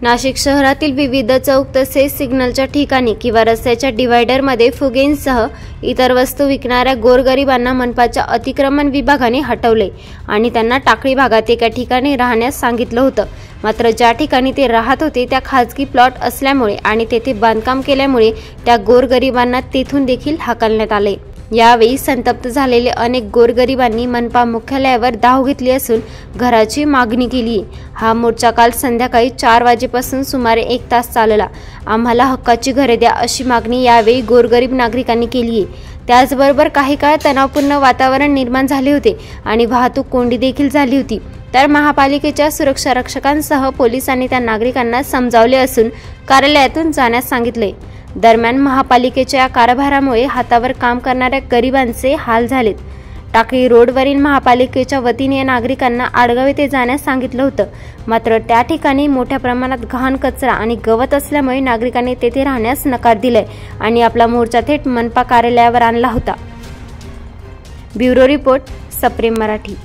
नाशिक शहरातील विविध चौक तसेच सिग्नलच्या ठिकाणी किंवा रस्त्याच्या डिव्हायडरमध्ये फुगेंसह इतर वस्तू विकणाऱ्या गोरगरिबांना मनपाच्या अतिक्रमण विभागाने हटवले आणि त्यांना टाकळी भागात एका ठिकाणी राहण्यास सांगितलं होतं। मात्र ज्या ठिकाणी ते राहत होते त्या खाजगी प्लॉट असल्यामुळे आणि तेथे बांधकाम केल्यामुळे त्या गोरगरिबांना तेथून देखील हाकलण्यात आले। यावेळी संतप्त झालेले अनेक गोरगरिबांनी मनपा मुख्यालयावर धाव घेतली असून घराची मागणी केली। हा मोर्चा काल संध्याकाळी 4 वाजेपासून सुमारे 1 तास चालला। आम्हाला हक्काची घरे द्या अशी मागणी यावेळी गोरगरीब नागरिकांनी केली आहे। त्याचबरोबर काही काळ तणावपूर्ण वातावरण निर्माण झाले होते आणि वाहतूक कोंडी देखील झाली होती। तर महापालिकेच्या सुरक्षा रक्षकांसह पोलिसांनी त्या नागरिकांना समजावले असून कार्यालयातून जाण्यास सांगितले। दरम्यान महापालिकेच्या या कारभारामुळे हातावर काम करणाऱ्या गरिबांचे हाल झालेत। टाकळी रोडवरील महापालिकेच्या वतीने नागरिकांना आडगाव येथे जाण्यास सांगितलं होतं। मात्र त्या ठिकाणी मोठ्या प्रमाणात घाण कचरा आणि गवत असल्यामुळे नागरिकांनी तेथे राहण्यास नकार दिलाय आणि आपला मोर्चा थेट मनपा कार्यालयावर आणला होता। ब्युरो रिपोर्ट, सप्रेम मराठी।